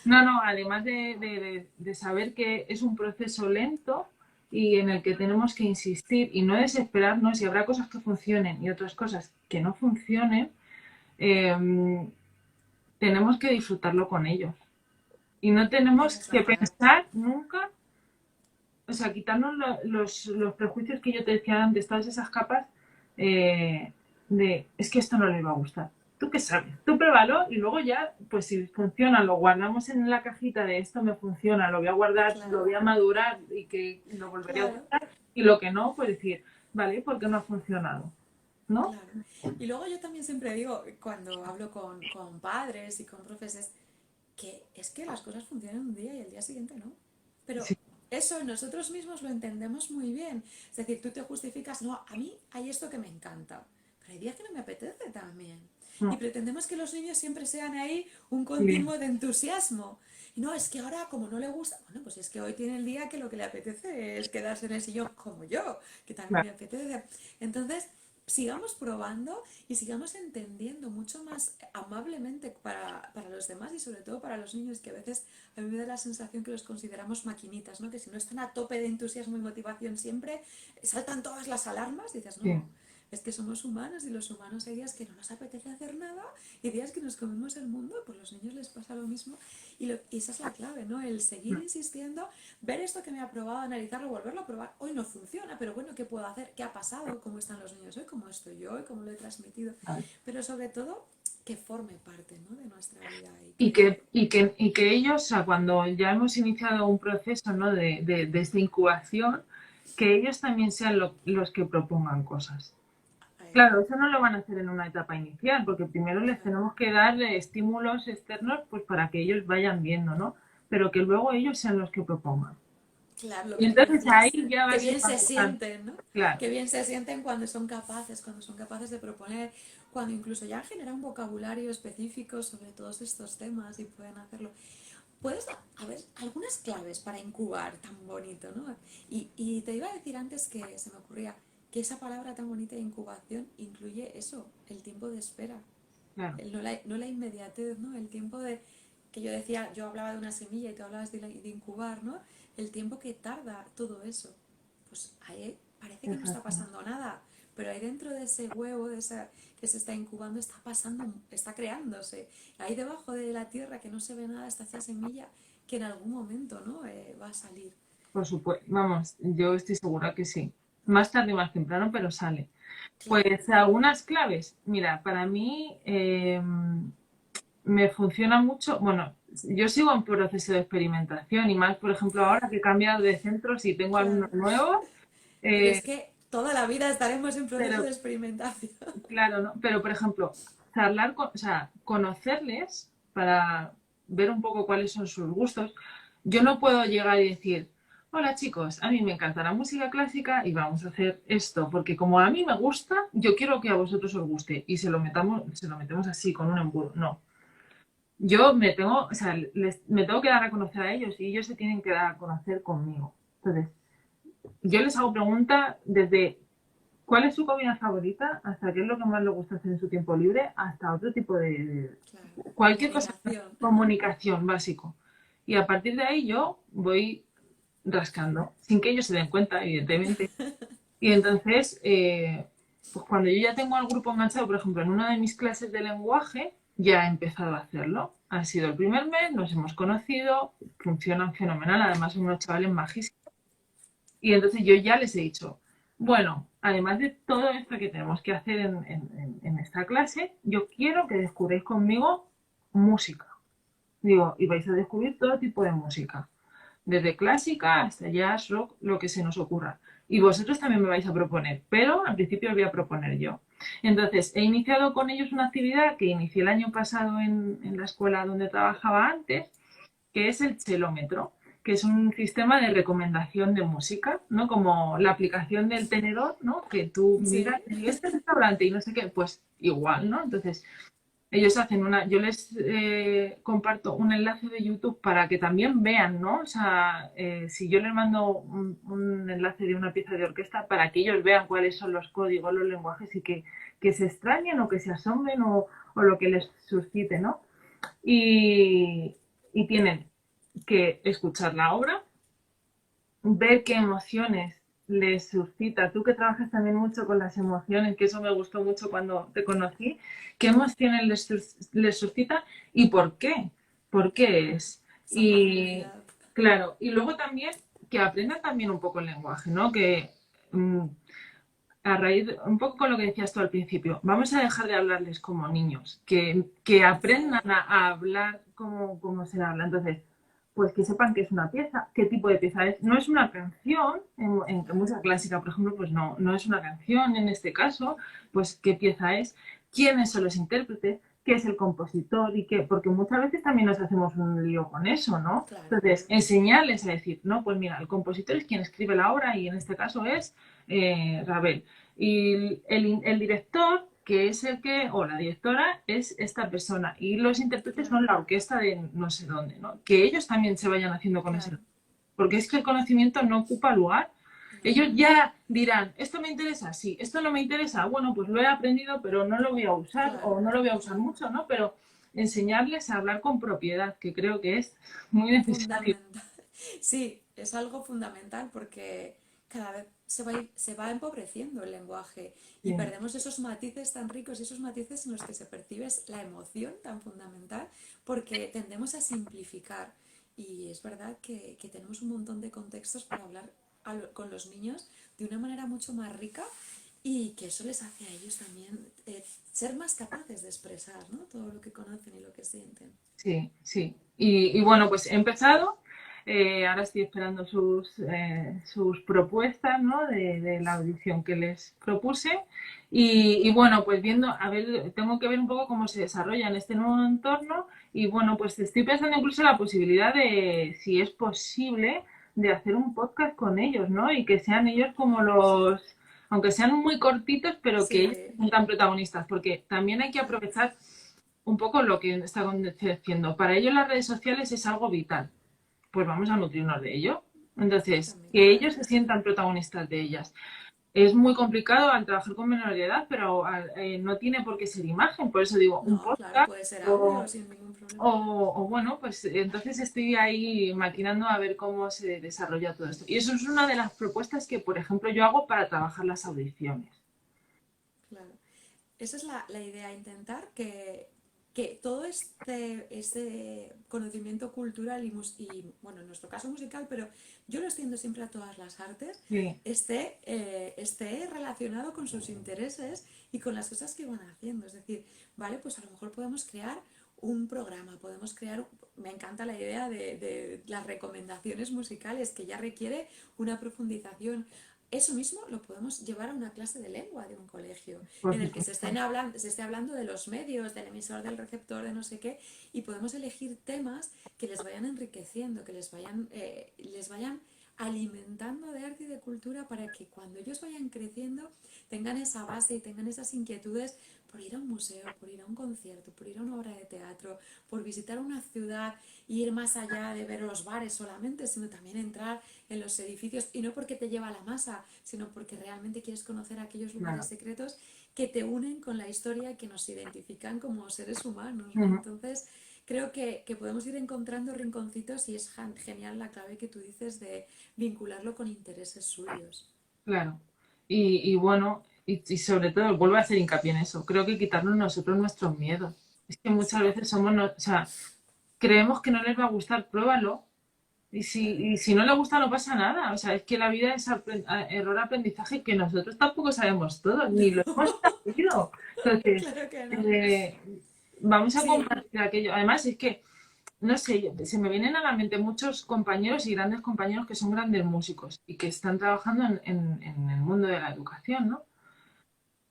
no, además de saber que es un proceso lento y en el que tenemos que insistir y no desesperarnos y habrá cosas que funcionen y otras cosas que no funcionen, eh, tenemos que disfrutarlo con ellos. Y no tenemos Esa es la que clave. pensar nunca, o sea, quitarnos los prejuicios que yo te decía antes, todas esas capas de es que esto no le va a gustar. ¿Tú qué sabes? Tú pruébalo y luego ya, pues si funciona, lo guardamos en la cajita de esto me funciona, lo voy a guardar, lo Claro, voy a madurar y que lo volveré a claro. utilizar. Y lo que no, pues decir, vale, ¿por qué no ha funcionado? ¿no? Claro. Y luego yo también siempre digo, cuando hablo con padres y con profesores, que es que las cosas funcionan un día y el día siguiente no. Pero Sí, eso nosotros mismos lo entendemos muy bien. Es decir, tú te justificas, no, a mí hay esto que me encanta, pero hay días que no me apetece también. Y no, pretendemos que los niños siempre sean ahí un sí, continuo de entusiasmo. Y no, es que ahora como no le gusta, bueno, pues es que hoy tiene el día que lo que le apetece es quedarse en el sillón como yo, que también me claro. apetece. Entonces, sigamos probando y sigamos entendiendo mucho más amablemente para los demás y sobre todo para los niños, que a veces a mí me da la sensación que los consideramos maquinitas, ¿no? Que si no están a tope de entusiasmo y motivación siempre, saltan todas las alarmas y dices, Sí. no, es que somos humanos y los humanos hay días que no nos apetece hacer nada y días que nos comemos el mundo, pues los niños les pasa lo mismo y esa es la clave, ¿no? El seguir insistiendo, ver esto que me ha probado, analizarlo, volverlo a probar. Hoy no funciona, pero bueno, ¿qué puedo hacer? ¿Qué ha pasado? ¿Cómo están los niños hoy? ¿Cómo estoy yo hoy? ¿Cómo lo he transmitido? Pero sobre todo, que forme parte, ¿no?, de nuestra vida y Y que ellos, o sea, cuando ya hemos iniciado un proceso, ¿no?, de esta incubación, que ellos también sean los que propongan cosas. Claro, eso no lo van a hacer en una etapa inicial, porque primero les claro, tenemos que dar estímulos externos pues para que ellos vayan viendo, ¿no? Pero que luego ellos sean los que propongan. claro, lo Y que tú entonces ahí decías, ya va que a ser bien se cuando van. sienten, ¿no? Claro, Que bien se sienten cuando son capaces de proponer, cuando incluso ya han generado un vocabulario específico sobre todos estos temas y pueden hacerlo. Puedes a ver algunas claves para incubar tan bonito, ¿no? Y te iba a decir antes que se me ocurría que esa palabra tan bonita de incubación incluye eso, el tiempo de espera, claro, no la inmediatez, ¿no? El tiempo de, que yo decía, yo hablaba de una semilla y tú hablabas de incubar, ¿no? El tiempo que tarda todo eso. Pues ahí parece que no está exacto. pasando nada, pero ahí dentro de ese huevo, de esa, que se está incubando, está pasando, está creándose. Ahí debajo de la tierra que no se ve nada está esa semilla que en algún momento, ¿no?, va a salir. Por supuesto, vamos, yo estoy segura que sí. Más tarde, más temprano, pero sale. Claro, Pues algunas claves. Mira, para mí me funciona mucho. Bueno, yo sigo en proceso de experimentación y más, por ejemplo, ahora que he cambiado de centros y tengo alumnos claro. nuevos, Pero es eh, que toda la vida estaremos en proceso de pero experimentación. claro, ¿no? Pero, por ejemplo, charlar o sea, conocerles para ver un poco cuáles son sus gustos. Yo no puedo llegar y decir, hola chicos, a mí me encanta la música clásica y vamos a hacer esto, porque como a mí me gusta, yo quiero que a vosotros os guste y se lo metemos así con un embudo. No. Yo me tengo, o sea, me tengo que dar a conocer a ellos y ellos se tienen que dar a conocer conmigo. Entonces, yo les hago preguntas desde cuál es su comida favorita, hasta qué es lo que más le gusta hacer en su tiempo libre, hasta otro tipo de Claro, cualquier cosa, comunicación. comunicación básico. Y a partir de ahí yo voy rascando, sin que ellos se den cuenta, evidentemente. Y entonces, pues cuando yo ya tengo al grupo enganchado, por ejemplo, en una de mis clases de lenguaje, ya he empezado a hacerlo. Ha sido el primer mes, nos hemos conocido, funcionan fenomenal, además son unos chavales majísimos. Y entonces yo ya les he dicho, bueno, además de todo esto que tenemos que hacer en esta clase, yo quiero que descubréis conmigo música. Digo, y vais a descubrir todo tipo de música, desde clásica hasta jazz, rock, lo que se nos ocurra. Y vosotros también me vais a proponer, pero al principio os voy a proponer yo. Entonces, he iniciado con ellos una actividad que inicié el año pasado en la escuela donde trabajaba antes, que es el chelómetro, que es un sistema de recomendación de música, ¿no? Como la aplicación del tenedor, ¿no? Que tú miras Sí, en este restaurante y no sé qué, pues igual, ¿no? Entonces, ellos hacen yo les comparto un enlace de YouTube para que también vean, ¿no? O sea, si yo les mando un enlace de una pieza de orquesta para que ellos vean cuáles son los códigos, los lenguajes y que se extrañen o que se asombren o lo que les suscite, ¿no? Y tienen que escuchar la obra, ver qué emociones les suscita. Tú que trabajas también mucho con las emociones, que eso me gustó mucho cuando te conocí, qué emociones les suscita y por qué. ¿Por qué es? son Y magnicidad. claro, y luego también que aprendan también un poco el lenguaje, ¿no? Que a raíz, un poco con lo que decías tú al principio, vamos a dejar de hablarles como niños, que aprendan Sí, a hablar como se habla. Entonces, pues que sepan que es una pieza, qué tipo de pieza es. No es una canción, en música clásica, por ejemplo, pues no es una canción en este caso, pues qué pieza es, quiénes son los intérpretes, qué es el compositor y qué, porque muchas veces también nos hacemos un lío con eso, ¿no? Claro. Entonces, enseñarles a decir, no, pues mira, el compositor es quien escribe la obra y en este caso es Ravel. Y el director, que es el que, o la directora, es esta persona. Y los intérpretes son la orquesta de no sé dónde, ¿no? Que ellos también se vayan haciendo con ese. Porque es que el conocimiento no ocupa lugar. Ellos ya dirán, esto me interesa, sí, esto no me interesa, bueno, pues lo he aprendido, pero no lo voy a usar o no lo voy a usar mucho, ¿no? Pero enseñarles a hablar con propiedad, que creo que es muy necesario. Sí, es algo fundamental porque cada vez se va empobreciendo el lenguaje y Sí. perdemos esos matices tan ricos y esos matices en los que se percibe la emoción tan fundamental porque tendemos a simplificar. Y es verdad que tenemos un montón de contextos para hablar con los niños de una manera mucho más rica y que eso les hace a ellos también ser más capaces de expresar, ¿no? Todo lo que conocen y lo que sienten. Sí, sí. Y bueno, pues he empezado. Ahora estoy esperando sus propuestas, ¿no? De la audición que les propuse. Y bueno, pues viendo, a ver, tengo que ver un poco cómo se desarrolla en este nuevo entorno. Y bueno, pues estoy pensando incluso la posibilidad de, si es posible, de hacer un podcast con ellos, ¿no? Y que sean ellos como los, aunque sean muy cortitos, pero que ellos Sí. sean tan protagonistas, porque también hay que aprovechar un poco lo que está diciendo. Para ellos las redes sociales es algo vital. Pues vamos a nutrirnos de ello. Entonces, También, que ellos claro. se sientan protagonistas de ellas. Es muy complicado al trabajar con menor de edad, pero no tiene por qué ser imagen. Por eso digo, un No, claro, podcast puede ser audio o, sin ningún problema. o bueno, pues entonces estoy ahí maquinando a ver cómo se desarrolla todo esto. Y eso es una de las propuestas que, por ejemplo, yo hago para trabajar las audiciones. Claro. Esa es la idea, intentar que todo este conocimiento cultural y, bueno, en nuestro caso musical, pero yo lo extiendo siempre a todas las artes, Sí, esté relacionado con sus intereses y con las cosas que van haciendo. Es decir, vale, pues a lo mejor podemos crear un programa, podemos crear, me encanta la idea de las recomendaciones musicales, que ya requiere una profundización. Eso mismo lo podemos llevar a una clase de lengua de un colegio, por en el que supuesto. se esté hablando de los medios, del emisor, del receptor, de no sé qué, y podemos elegir temas que les vayan enriqueciendo, que les vayan alimentando de arte y de cultura para que cuando ellos vayan creciendo tengan esa base y tengan esas inquietudes por ir a un museo, por ir a un concierto, por ir a una obra de teatro, por visitar una ciudad y ir más allá de ver los bares solamente, sino también entrar en los edificios, y no porque te lleva a la masa, sino porque realmente quieres conocer aquellos lugares Claro. secretos que te unen con la historia, que nos identifican como seres humanos, ¿no? Ujú. Entonces, creo que podemos ir encontrando rinconcitos y es genial la clave que tú dices de vincularlo con intereses suyos. Claro. Y bueno, y sobre todo, vuelvo a hacer hincapié en eso. Creo que quitarnos nosotros nuestros miedos. Es que muchas Sí, veces somos, o sea, creemos que no les va a gustar, pruébalo. claro, Y si no le gusta, no pasa nada. O sea, es que la vida es error-aprendizaje que nosotros tampoco sabemos todo, ni lo hemos sabido. Entonces, claro que no. eh, vamos a Sí, compartir aquello. Además, es que no sé, se me vienen a la mente muchos compañeros y grandes compañeros que son grandes músicos y que están trabajando en el mundo de la educación, ¿no?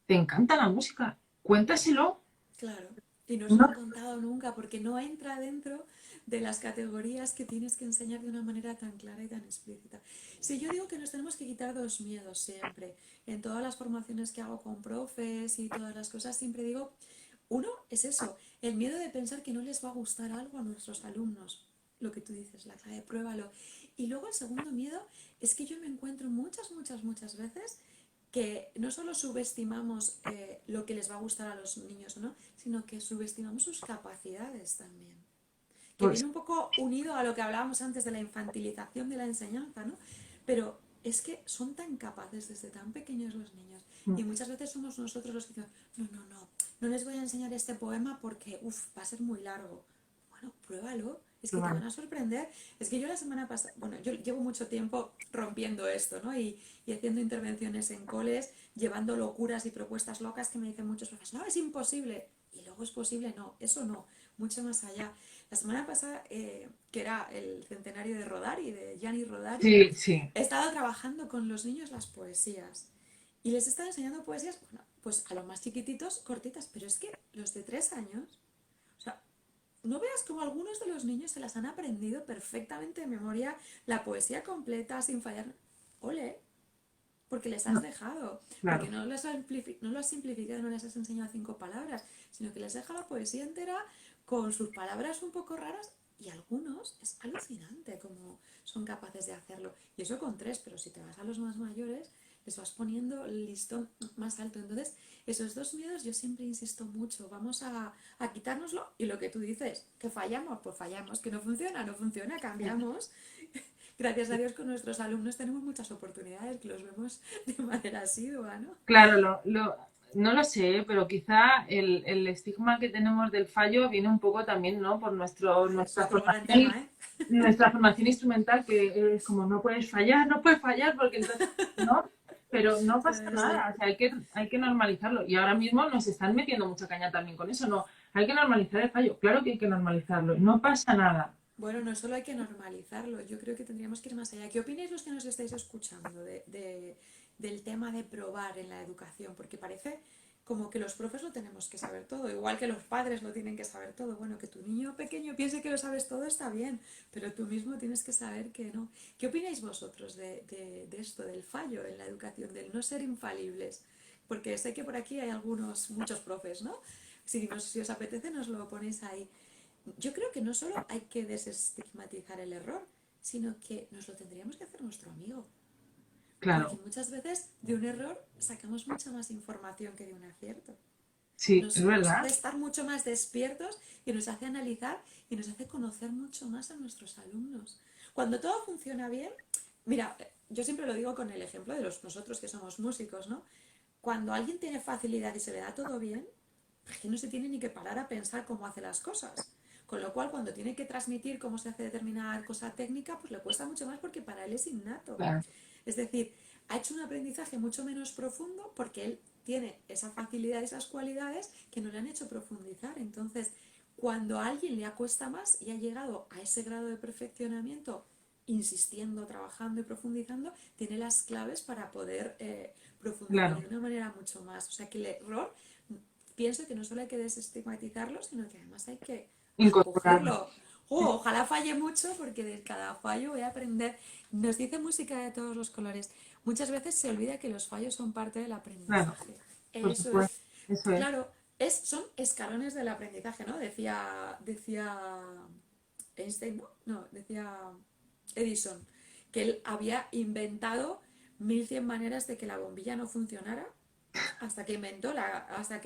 ¿Te encanta la música? Cuéntaselo. claro. Y no se lo No, han contado nunca porque no entra dentro de las categorías que tienes que enseñar de una manera tan clara y tan explícita. Sí, yo digo que nos tenemos que quitar dos miedos siempre. En todas las formaciones que hago con profes y todas las cosas, siempre digo, uno es eso, el miedo de pensar que no les va a gustar algo a nuestros alumnos. Lo que tú dices, la clave, pruébalo. Y luego el segundo miedo es que yo me encuentro muchas veces que no solo subestimamos lo que les va a gustar a los niños o no, sino que subestimamos sus capacidades también. Que pues viene un poco unido a lo que hablábamos antes de la infantilización de la enseñanza, ¿no? Pero es que son tan capaces desde tan pequeños los niños. Y muchas veces somos nosotros los que decimos, no les voy a enseñar este poema porque, va a ser muy largo. Bueno, pruébalo, es que te vale. van a sorprender. Es que yo la semana pasada, bueno, yo llevo mucho tiempo rompiendo esto, ¿no? Y haciendo intervenciones en coles, llevando locuras y propuestas locas que me dicen muchos profesores, no, es imposible. y luego es posible, no, eso no, mucho más allá. La semana pasada, que era el centenario de Rodari, de Gianni Rodari, Sí, sí. he estado trabajando con los niños las poesías y les he estado enseñando poesías, bueno, pues a los más chiquititos, cortitas, pero es que los de 3 años, o sea, no veas como algunos de los niños se las han aprendido perfectamente de memoria, la poesía completa, sin fallar. Ole, porque les has No, dejado, porque claro. no lo has simplificado, no les has enseñado 5 palabras, sino que les deja la poesía entera con sus palabras un poco raras y algunos es alucinante como son capaces de hacerlo. Y eso con 3, pero si te vas a los más mayores, les vas poniendo el listón más alto. Entonces, esos dos miedos yo siempre insisto mucho, vamos a quitárnoslo y lo que tú dices, que fallamos, pues fallamos, que no funciona, cambiamos. Gracias a Dios con nuestros alumnos tenemos muchas oportunidades, que los vemos de manera asidua, ¿no? Claro, no lo sé, pero quizá el estigma que tenemos del fallo viene un poco también, ¿no? Por Es otro gran tema, ¿eh? nuestra formación instrumental, que es como no puedes fallar, porque entonces, ¿no? Pero no pasa Sí. nada, o sea, hay que normalizarlo. Y ahora mismo nos están metiendo mucha caña también con eso, ¿no? Hay que normalizar el fallo, claro que hay que normalizarlo, no pasa nada. Bueno, no solo hay que normalizarlo, yo creo que tendríamos que ir más allá. ¿Qué opináis los que nos estáis escuchando del tema de probar en la educación? Porque parece como que los profes lo tenemos que saber todo, igual que los padres lo tienen que saber todo. Bueno, que tu niño pequeño piense que lo sabes todo está bien, pero tú mismo tienes que saber que no. ¿Qué opináis vosotros de esto, del fallo en la educación, del no ser infalibles? Porque sé que por aquí hay muchos profes, ¿no? Si os apetece, nos lo ponéis ahí. Yo creo que no solo hay que desestigmatizar el error, sino que nos lo tendríamos que hacer nuestro amigo. Porque Claro, muchas veces de un error sacamos mucha más información que de un acierto. sí, es Nos verdad. hace estar mucho más despiertos y nos hace analizar y nos hace conocer mucho más a nuestros alumnos. Cuando todo funciona bien, mira, yo siempre lo digo con el ejemplo de nosotros que somos músicos, ¿no? Cuando alguien tiene facilidad y se le da todo bien, es que no se tiene ni que parar a pensar cómo hace las cosas. Con lo cual, cuando tiene que transmitir cómo se hace determinada cosa técnica, pues le cuesta mucho más porque para él es innato. Claro, Es decir, ha hecho un aprendizaje mucho menos profundo porque él tiene esa facilidad, esas cualidades que no le han hecho profundizar. Entonces, cuando a alguien le cuesta más y ha llegado a ese grado de perfeccionamiento, insistiendo, trabajando y profundizando, tiene las claves para poder profundizar claro. de una manera mucho más. O sea que el error, pienso que no solo hay que desestigmatizarlo, sino que además hay que Incorporarlo. acogerlo. Ojalá falle mucho porque de cada fallo voy a aprender. Nos dice música de todos los colores. Muchas veces se olvida que los fallos son parte del Claro, aprendizaje. por Eso supuesto, es, eso es. claro, son escalones del aprendizaje, ¿no? Decía Einstein, ¿no? No, decía Edison, que él había inventado 1100 maneras de que la bombilla no funcionara hasta que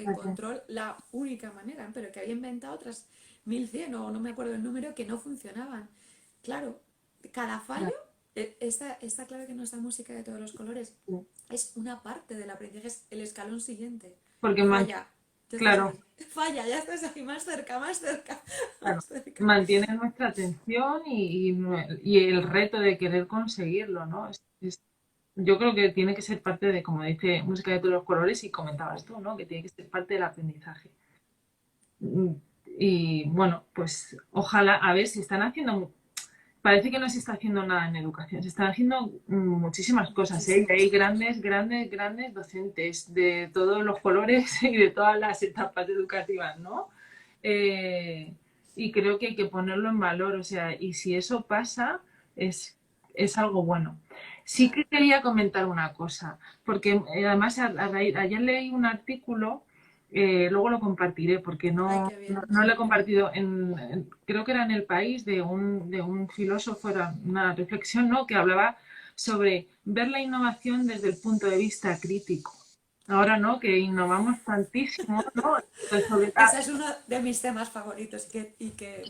encontró la única manera, pero que había inventado otras 1100 o no me acuerdo el número que no funcionaban. Claro, cada fallo, Claro, esta clave que nos da música de todos los colores, sí. es una parte del aprendizaje, es el escalón siguiente. Porque Falla, ya estás claro, ahí. Falla, ya estás ahí, más cerca, más cerca, claro, más cerca. mantiene nuestra atención y el reto de querer conseguirlo, ¿no? Yo creo que tiene que ser parte de, como dice, música de todos los colores y comentabas tú, ¿no? Que tiene que ser parte del aprendizaje. Mm, Y bueno, pues ojalá, a ver si están haciendo, parece que no se está haciendo nada en educación, se están haciendo muchísimas cosas, ¿eh? Y Muchísimas hay cosas. grandes docentes de todos los colores y de todas las etapas educativas, ¿no? Eh, y creo que hay que ponerlo en valor, o sea, y si eso pasa, es algo bueno. Sí que Claro. quería comentar una cosa, porque además ayer leí un artículo, luego lo compartiré, porque Ay, qué bien, no lo he sí. compartido, creo que era en El País, de un filósofo, era una reflexión, ¿no? Que hablaba sobre ver la innovación desde el punto de vista crítico. Ahora, ¿no? Que innovamos tantísimo, ¿no? Sobre, Ese es uno de mis temas favoritos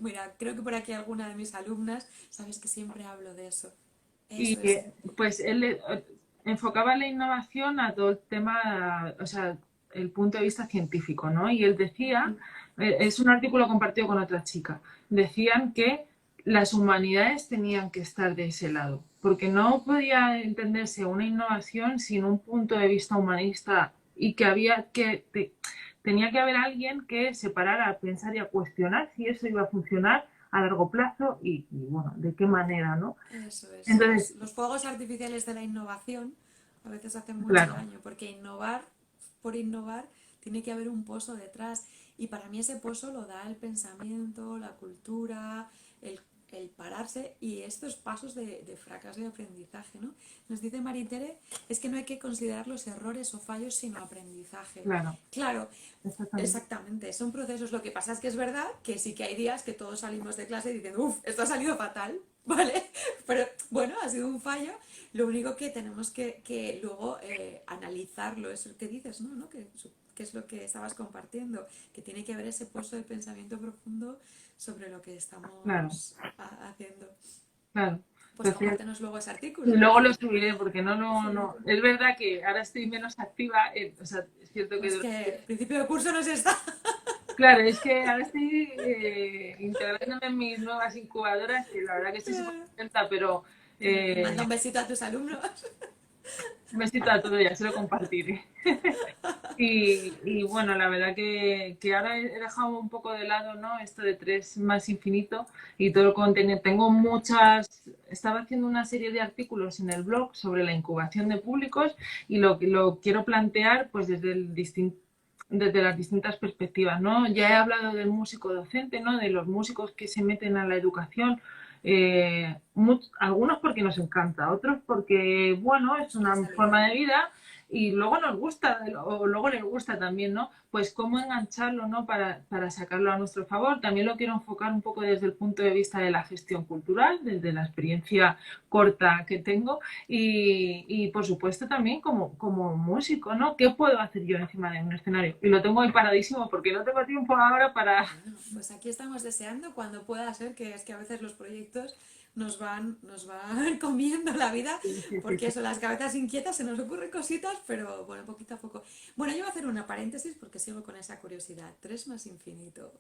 mira, creo que por aquí alguna de mis alumnas, sabes que siempre hablo de eso. y Eso es. pues él enfocaba la innovación a todo el tema, o sea, el punto de vista científico, ¿no? Y él decía, es un artículo compartido con otra chica, decían que las humanidades tenían que estar de ese lado, porque no podía entenderse una innovación sin un punto de vista humanista y que había que tenía que haber alguien que se parara a pensar y a cuestionar si eso iba a funcionar a largo plazo y bueno, de qué manera, ¿no? Eso es. Entonces, Los fuegos artificiales de la innovación a veces hacen mucho claro, daño, porque innovar por innovar tiene que haber un pozo detrás. Y para mí ese pozo lo da el pensamiento, la cultura, el pararse y estos pasos de fracaso y aprendizaje, ¿no? Nos dice Maritere, es que no hay que considerar los errores o fallos sino aprendizaje. claro, Claro, exactamente. exactamente, son procesos. Lo que pasa es que es verdad que sí que hay días que todos salimos de clase diciendo, uff, esto ha salido fatal, ¿vale? Pero bueno, ha sido un fallo. Lo único que tenemos que luego analizarlo, es lo que dices, ¿no? Que es lo que estabas compartiendo, que tiene que haber ese pozo de pensamiento profundo sobre lo que Claro, estamos haciendo. claro. Pues Entonces, compártenos luego ese y artículo. luego lo subiré porque Sí. es verdad que ahora estoy menos activa, o sea, es cierto que Pues que principio de curso no se está. claro, es que ahora estoy integrándome en mis nuevas incubadoras, que la verdad que estoy súper contenta, pero Manda eh, un besito a tus alumnos. un besito a todo, ya se lo compartiré. Y bueno, la verdad que ahora he dejado un poco de lado, ¿no? Esto de 3 más infinito y todo el contenido. Estaba haciendo una serie de artículos en el blog sobre la incubación de públicos y lo quiero plantear pues desde las distintas perspectivas, ¿no? Ya he hablado del músico docente, ¿no? De los músicos que se meten a la educación, algunos porque nos encanta, otros porque, bueno, es La una salida. forma de vida y luego nos gusta, o luego les gusta también, ¿no? Pues cómo engancharlo, ¿no? Para sacarlo a nuestro favor. También lo quiero enfocar un poco desde el punto de vista de la gestión cultural, desde la experiencia corta que tengo y por supuesto también como músico, ¿no? ¿Qué puedo hacer yo encima de un escenario? Y lo tengo ahí paradísimo porque no tengo tiempo ahora para... Bueno, pues aquí estamos deseando cuando pueda ser, que es que a veces los proyectos nos van comiendo la vida, Sí, sí, sí, porque sí. eso, las cabezas inquietas, se nos ocurren cositas, pero bueno, poquito a poco. Bueno, yo voy a hacer una paréntesis porque sigo con esa curiosidad. 3 más infinito.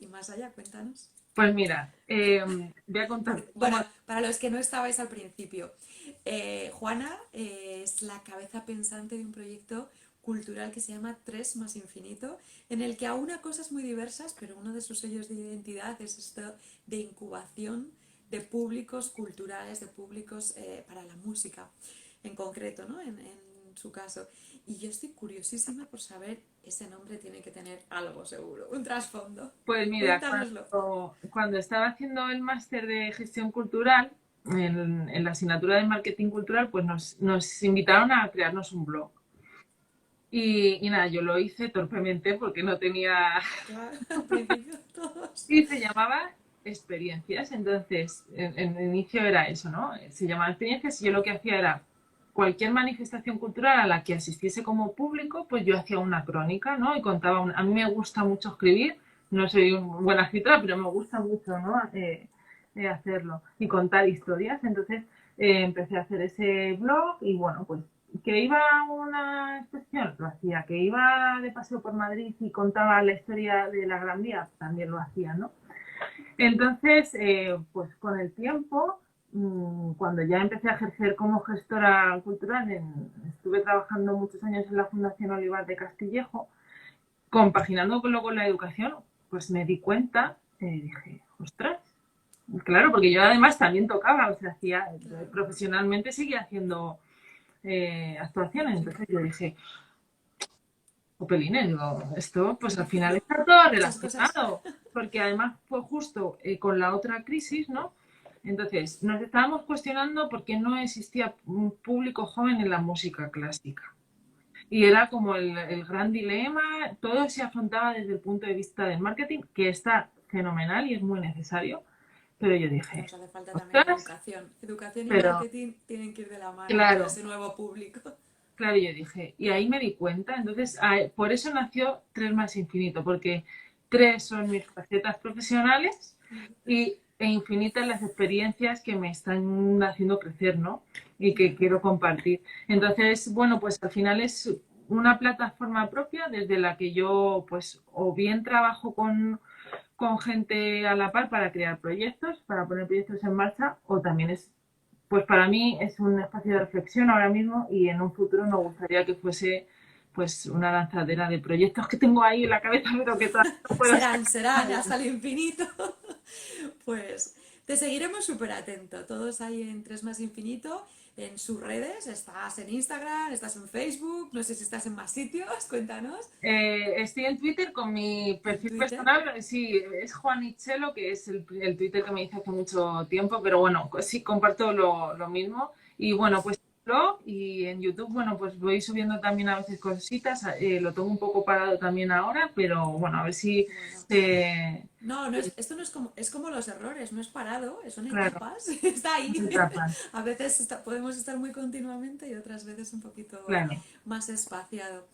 Y más allá, cuéntanos. Pues mira, voy a contar cómo... Bueno, para los que no estabais al principio, Juana es la cabeza pensante de un proyecto cultural que se llama 3 más infinito, en el que aúna cosas muy diversas, pero uno de sus sellos de identidad es esto de incubación de públicos culturales, de públicos para la música en concreto, ¿no? En su caso. Y yo estoy curiosísima por saber, ese nombre tiene que tener algo seguro, un trasfondo. Pues mira, Cuéntanoslo. cuando estaba haciendo el máster de gestión cultural, en la asignatura de marketing cultural, pues nos invitaron a crearnos un blog. Y nada, yo lo hice torpemente porque no tenía... Claro, al principio todos. Y se llamaba experiencias. Entonces, en el inicio era eso, ¿no? Se llamaba experiencias y yo lo que hacía era cualquier manifestación cultural a la que asistiese como público, pues yo hacía una crónica, ¿no? Y contaba, a mí me gusta mucho escribir, no soy una buena escritora, pero me gusta mucho, ¿no? Hacerlo y contar historias. Entonces empecé a hacer ese blog y bueno, pues que iba a una exposición, lo hacía, que iba de paseo por Madrid y contaba la historia de la Gran Vía, también lo hacía, ¿no? Entonces, pues con el tiempo, cuando ya empecé a ejercer como gestora cultural, estuve trabajando muchos años en la Fundación Olivar de Castillejo, compaginando con la educación, pues me di cuenta, dije, ostras, claro, porque yo además también tocaba, o sea, Claro, profesionalmente seguía haciendo actuaciones, música. entonces yo dije, Opelines, digo, esto pues al final está todo Muchas cosas. relacionado, porque además fue justo con la otra crisis, ¿no? Entonces, nos estábamos cuestionando por qué no existía un público joven en la música clásica. Y era como el gran dilema, todo se afrontaba desde el punto de vista del marketing, que está fenomenal y es muy necesario, pero yo Pero dije, nos hace falta también ostras, educación. Educación y pero marketing tienen que ir de la mano para claro, ese nuevo público. claro, yo dije, y ahí me di cuenta, entonces por eso nació 3 más infinito, porque 3 son mis facetas profesionales e infinitas las experiencias que me están haciendo crecer, ¿no? Y que quiero compartir. Entonces, bueno, pues al final es una plataforma propia desde la que yo, pues, o bien trabajo con gente a la par para crear proyectos, para poner proyectos en marcha, o también pues para mí es un espacio de reflexión ahora mismo y en un futuro me gustaría que fuese pues una lanzadera de proyectos que tengo ahí en la cabeza, pero que todavía no puedo Serán hasta el infinito. Pues te seguiremos súper atento. Todos ahí en Tres Más Infinito, en sus redes. Estás en Instagram, estás en Facebook, no sé si estás en más sitios, cuéntanos. Estoy en Twitter con mi En perfil Twitter. personal, sí, es Juanichelo, que es el Twitter que me hice hace mucho tiempo, pero bueno, sí comparto lo mismo. Y bueno, pues blog y en YouTube, bueno, pues voy subiendo también a veces cositas, lo tengo un poco parado también ahora, pero bueno, a ver si Bueno. se... No, esto no es como los errores, no es parado, son Claro, etapas, está no ahí. se tapan, A veces podemos estar muy continuamente y otras veces un poquito claro, más espaciado.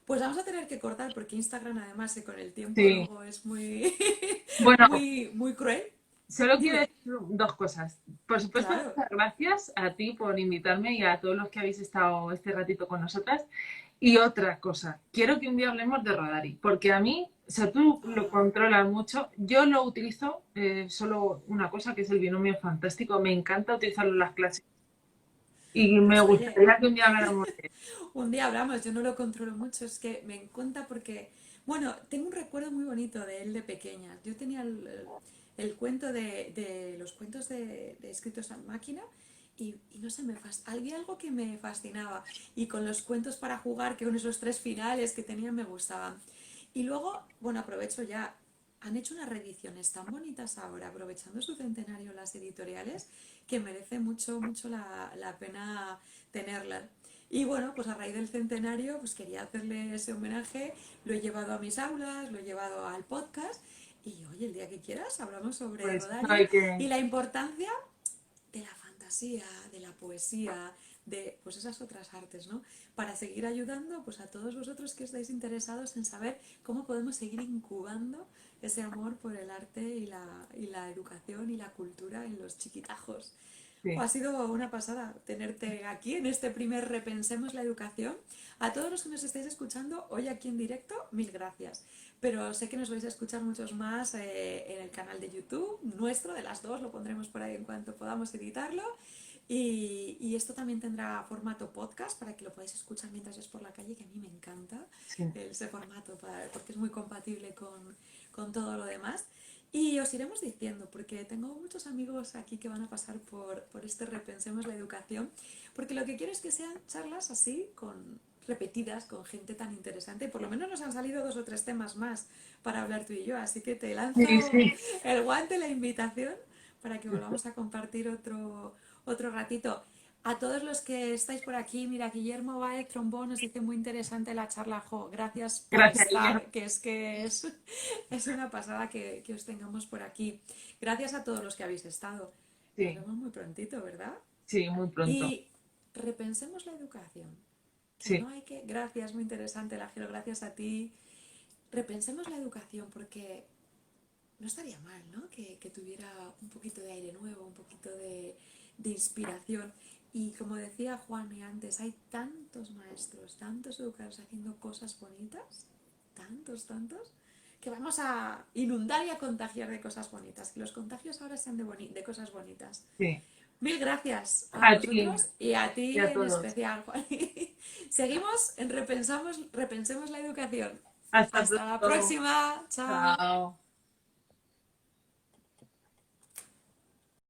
Pues vamos a tener que cortar porque Instagram además con el tiempo sí. luego es muy, Bueno, muy cruel. solo quiero Dime, decir dos cosas. Por supuesto, claro. muchas gracias a ti por invitarme y a todos los que habéis estado este ratito con nosotras. Y otra cosa, quiero que un día hablemos de Rodari, porque a mí, o sea, tú lo Ah, controlas mucho, yo lo utilizo solo una cosa que es el binomio fantástico, me encanta utilizarlo en las clases y me pues oye, gustaría que un día habláramos de él. un día hablamos, yo no lo controlo mucho, es que me encanta porque, bueno, tengo un recuerdo muy bonito de él de pequeña. Yo tenía el cuento de los cuentos de escritos a máquina y no sé, había algo que me fascinaba. Y con los cuentos para jugar, que con esos tres finales que tenían me gustaban. Y luego, bueno, aprovecho ya, han hecho unas reediciones tan bonitas ahora, aprovechando su centenario las editoriales, que merece mucho, mucho la pena tenerlas. Y bueno, pues a raíz del centenario, pues quería hacerle ese homenaje, lo he llevado a mis aulas, lo he llevado al podcast y oye, el día que quieras hablamos sobre Pues Rodari hay que... y la importancia de la fantasía, de la poesía, de pues esas otras artes, ¿no? Para seguir ayudando pues a todos vosotros que estáis interesados en saber cómo podemos seguir incubando ese amor por el arte y la educación y la cultura en los chiquitajos. Sí. Ha sido una pasada tenerte aquí en este primer Repensemos la Educación. A todos los que nos estáis escuchando hoy aquí en directo, mil gracias. Pero sé que nos vais a escuchar muchos más en el canal de YouTube nuestro, de las dos, lo pondremos por ahí en cuanto podamos editarlo. Y esto también tendrá formato podcast para que lo podáis escuchar mientras es por la calle, que a mí me encanta Sí. ese formato porque es muy compatible con todo lo demás. Y os iremos diciendo, porque tengo muchos amigos aquí que van a pasar por este Repensemos la Educación, porque lo que quiero es que sean charlas así, repetidas, con gente tan interesante. Por lo menos nos han salido dos o tres temas más para hablar tú y yo, así que te Sí, lanzo sí. el guante, la invitación, para que volvamos a compartir otro ratito. A todos los que estáis por aquí, mira, Guillermo Baez Trombón nos dice muy interesante la charla, jo, gracias por Gracias, Guillermo. estar, es una pasada que os tengamos por aquí. Gracias a todos los que habéis estado. Nos Sí, vemos muy prontito, ¿verdad? sí, muy pronto. Y repensemos la educación. Que Sí. no hay que... Gracias, muy interesante, Lajero, gracias a ti. Repensemos la educación porque no estaría mal, ¿no? Que tuviera un poquito de aire nuevo, un poquito de inspiración. Y como decía Juan antes, hay tantos maestros, tantos educadores haciendo cosas bonitas, tantos, tantos, que vamos a inundar y a contagiar de cosas bonitas. Que los contagios ahora sean de cosas bonitas. Sí. Mil gracias a A ti vosotros y a y ti a en todos. especial, Juan. Seguimos en Repensemos la Educación. Hasta Hasta la pronto. próxima. Chao. Chao.